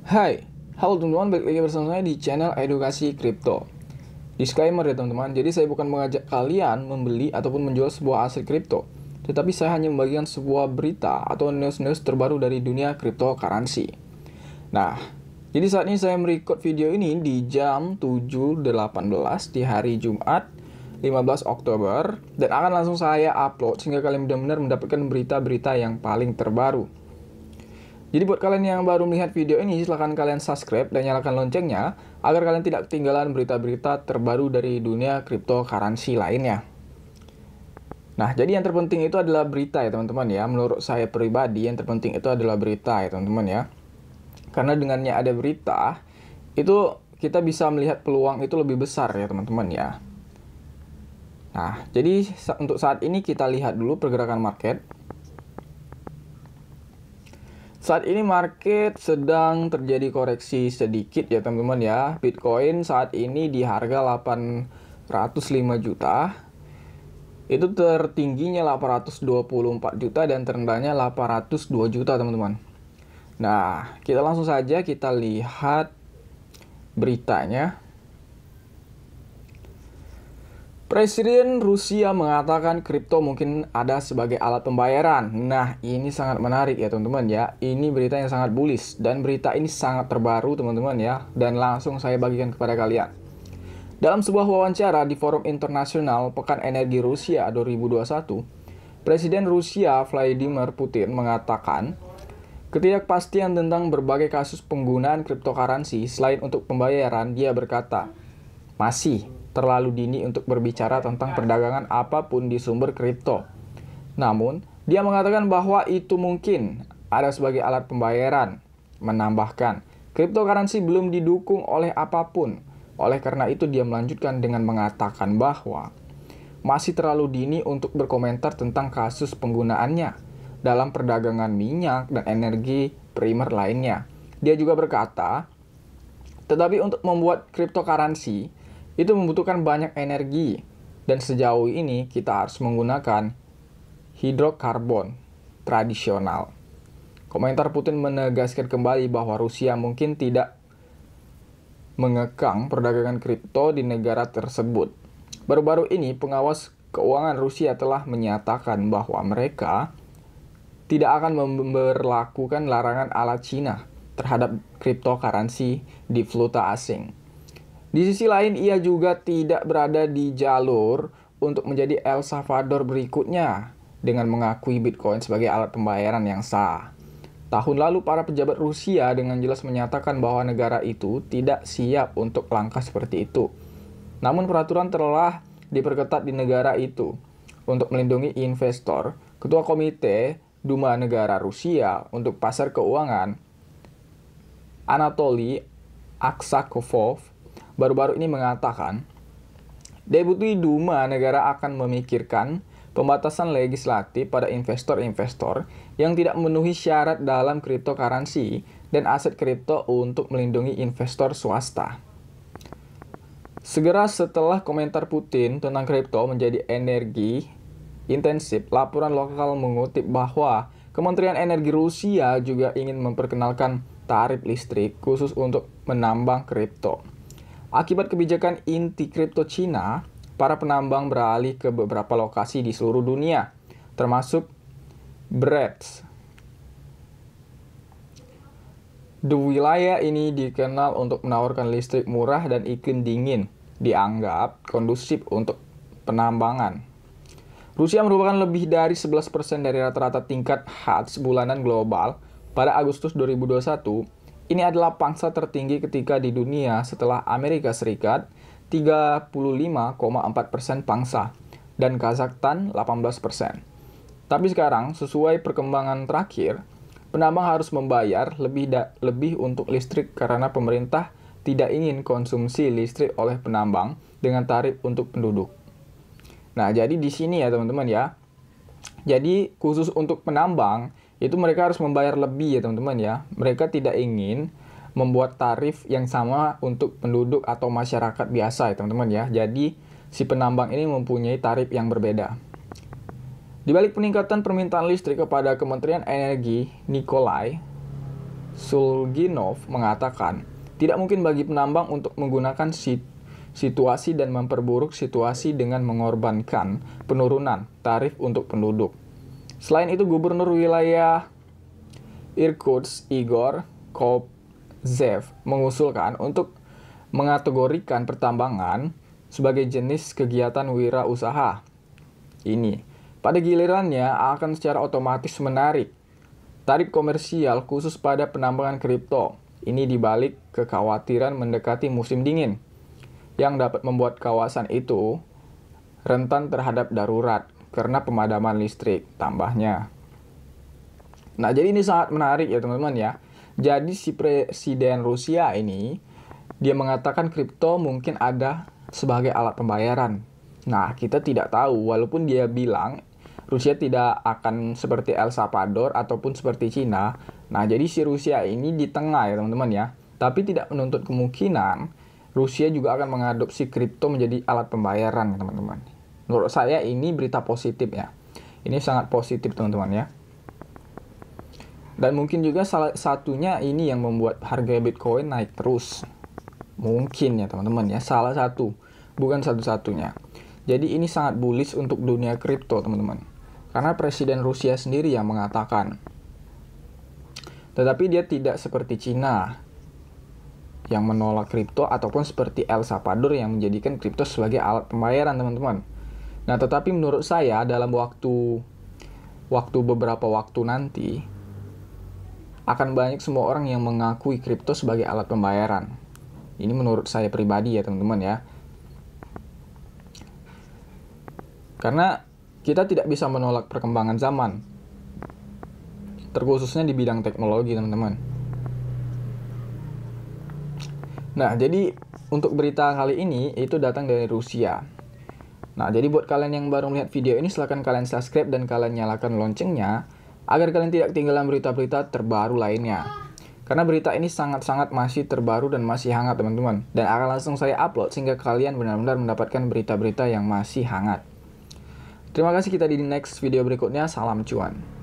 Hai, halo teman-teman, balik lagi bersama saya di channel Edukasi Kripto. Disclaimer ya teman-teman, jadi saya bukan mengajak kalian membeli ataupun menjual sebuah aset kripto, tetapi saya hanya membagikan sebuah berita atau news-news terbaru dari dunia cryptocurrency. Nah, jadi saat ini saya merecord video ini di jam 7.18 di hari Jumat 15 Oktober dan akan langsung saya upload sehingga kalian benar-benar mendapatkan berita-berita yang paling terbaru. Jadi buat kalian yang baru melihat video ini, silahkan kalian subscribe dan nyalakan loncengnya agar kalian tidak ketinggalan berita-berita terbaru dari dunia cryptocurrency lainnya. Nah, jadi yang terpenting itu adalah berita ya teman-teman ya. Menurut saya pribadi yang terpenting itu adalah berita ya teman-teman ya. Karena dengannya ada berita, itu kita bisa melihat peluang itu lebih besar ya teman-teman ya. Nah, jadi untuk saat ini kita lihat dulu pergerakan market. Saat ini market sedang terjadi koreksi sedikit ya teman-teman ya. Bitcoin saat ini di harga 805 juta. Itu tertingginya 824 juta dan terendahnya 802 juta teman-teman. Nah, kita langsung saja kita lihat beritanya. Presiden Rusia mengatakan kripto mungkin ada sebagai alat pembayaran. Nah, ini sangat menarik ya teman-teman ya. Ini berita yang sangat bullish dan berita ini sangat terbaru teman-teman ya. Dan langsung saya bagikan kepada kalian. Dalam sebuah wawancara di Forum Internasional Pekan Energi Rusia 2021, Presiden Rusia Vladimir Putin mengatakan ketidakpastian tentang berbagai kasus penggunaan cryptocurrency selain untuk pembayaran. Dia berkata, masih terlalu dini untuk berbicara tentang perdagangan apapun di sumber kripto. Namun, dia mengatakan bahwa itu mungkin ada sebagai alat pembayaran. Menambahkan, cryptocurrency belum didukung oleh apapun. Oleh karena itu, dia melanjutkan dengan mengatakan bahwa masih terlalu dini untuk berkomentar tentang kasus penggunaannya dalam perdagangan minyak dan energi primer lainnya. Dia juga berkata, tetapi untuk membuat cryptocurrency itu membutuhkan banyak energi, dan sejauh ini kita harus menggunakan hidrokarbon tradisional. Komentar Putin menegaskan kembali bahwa Rusia mungkin tidak mengekang perdagangan kripto di negara tersebut. Baru-baru ini pengawas keuangan Rusia telah menyatakan bahwa mereka tidak akan memberlakukan larangan ala Cina terhadap cryptocurrency di valuta asing. Di sisi lain, ia juga tidak berada di jalur untuk menjadi El Salvador berikutnya dengan mengakui Bitcoin sebagai alat pembayaran yang sah. Tahun lalu, para pejabat Rusia dengan jelas menyatakan bahwa negara itu tidak siap untuk langkah seperti itu. Namun peraturan telah diperketat di negara itu untuk melindungi investor. Ketua Komite Duma Negara Rusia untuk Pasar Keuangan, Anatoly Aksakov, baru-baru ini mengatakan, Deputi Duma negara akan memikirkan pembatasan legislatif pada investor-investor yang tidak memenuhi syarat dalam cryptocurrency dan aset kripto untuk melindungi investor swasta. Segera setelah komentar Putin tentang kripto menjadi energi intensif, laporan lokal mengutip bahwa Kementerian Energi Rusia juga ingin memperkenalkan tarif listrik khusus untuk menambang kripto. Akibat kebijakan inti kripto Cina, para penambang beralih ke beberapa lokasi di seluruh dunia, termasuk Brest. Di wilayah ini dikenal untuk menawarkan listrik murah dan iklim dingin, dianggap kondusif untuk penambangan. Rusia merupakan lebih dari 11% dari rata-rata tingkat HATS bulanan global pada Agustus 2021. Ini adalah pangsa tertinggi ketika di dunia setelah Amerika Serikat 35,4% pangsa dan Kazakhstan 18%. Tapi sekarang sesuai perkembangan terakhir, penambang harus membayar lebih untuk listrik karena pemerintah tidak ingin konsumsi listrik oleh penambang dengan tarif untuk penduduk. Nah, jadi di sini ya teman-teman ya. Jadi khusus untuk penambang itu mereka harus membayar lebih ya teman-teman ya. Mereka tidak ingin membuat tarif yang sama untuk penduduk atau masyarakat biasa ya teman-teman ya. Jadi si penambang ini mempunyai tarif yang berbeda. Di balik peningkatan permintaan listrik kepada Kementerian Energi, Nikolai Sulginov mengatakan, tidak mungkin bagi penambang untuk menggunakan situasi dan memperburuk situasi dengan mengorbankan penurunan tarif untuk penduduk. Selain itu, Gubernur wilayah Irkutsk Igor Kovtsev mengusulkan untuk mengategorikan pertambangan sebagai jenis kegiatan wirausaha. Ini pada gilirannya akan secara otomatis menarik tarif komersial khusus pada penambangan kripto. Ini dibalik kekhawatiran mendekati musim dingin yang dapat membuat kawasan itu rentan terhadap darurat karena pemadaman listrik tambahnya. Nah, jadi ini sangat menarik ya teman-teman ya. Jadi si presiden Rusia ini dia mengatakan kripto mungkin ada sebagai alat pembayaran. Nah, kita tidak tahu walaupun dia bilang Rusia tidak akan seperti El Salvador ataupun seperti Cina. Nah, jadi si Rusia ini di tengah ya teman-teman ya. Tapi tidak menuntut kemungkinan Rusia juga akan mengadopsi kripto menjadi alat pembayaran teman-teman. Menurut saya ini berita positif ya. Ini sangat positif teman-teman ya. Dan mungkin juga salah satunya ini yang membuat harga Bitcoin naik terus. Mungkin ya teman-teman ya, salah satu, bukan satu-satunya. Jadi ini sangat bullish untuk dunia kripto teman-teman. Karena Presiden Rusia sendiri yang mengatakan. Tetapi dia tidak seperti Cina yang menolak kripto ataupun seperti El Salvador yang menjadikan kripto sebagai alat pembayaran teman-teman. Nah, tetapi menurut saya dalam beberapa waktu nanti akan banyak semua orang yang mengakui kripto sebagai alat pembayaran. Ini menurut saya pribadi ya teman-teman ya. Karena kita tidak bisa menolak perkembangan zaman. Terkhususnya di bidang teknologi teman-teman. Nah, jadi untuk berita kali ini itu datang dari Rusia. Nah, jadi buat kalian yang baru melihat video ini silahkan kalian subscribe dan kalian nyalakan loncengnya agar kalian tidak ketinggalan berita-berita terbaru lainnya. Karena berita ini sangat-sangat masih terbaru dan masih hangat teman-teman. Dan akan langsung saya upload sehingga kalian benar-benar mendapatkan berita-berita yang masih hangat. Terima kasih, kita di next video berikutnya. Salam cuan.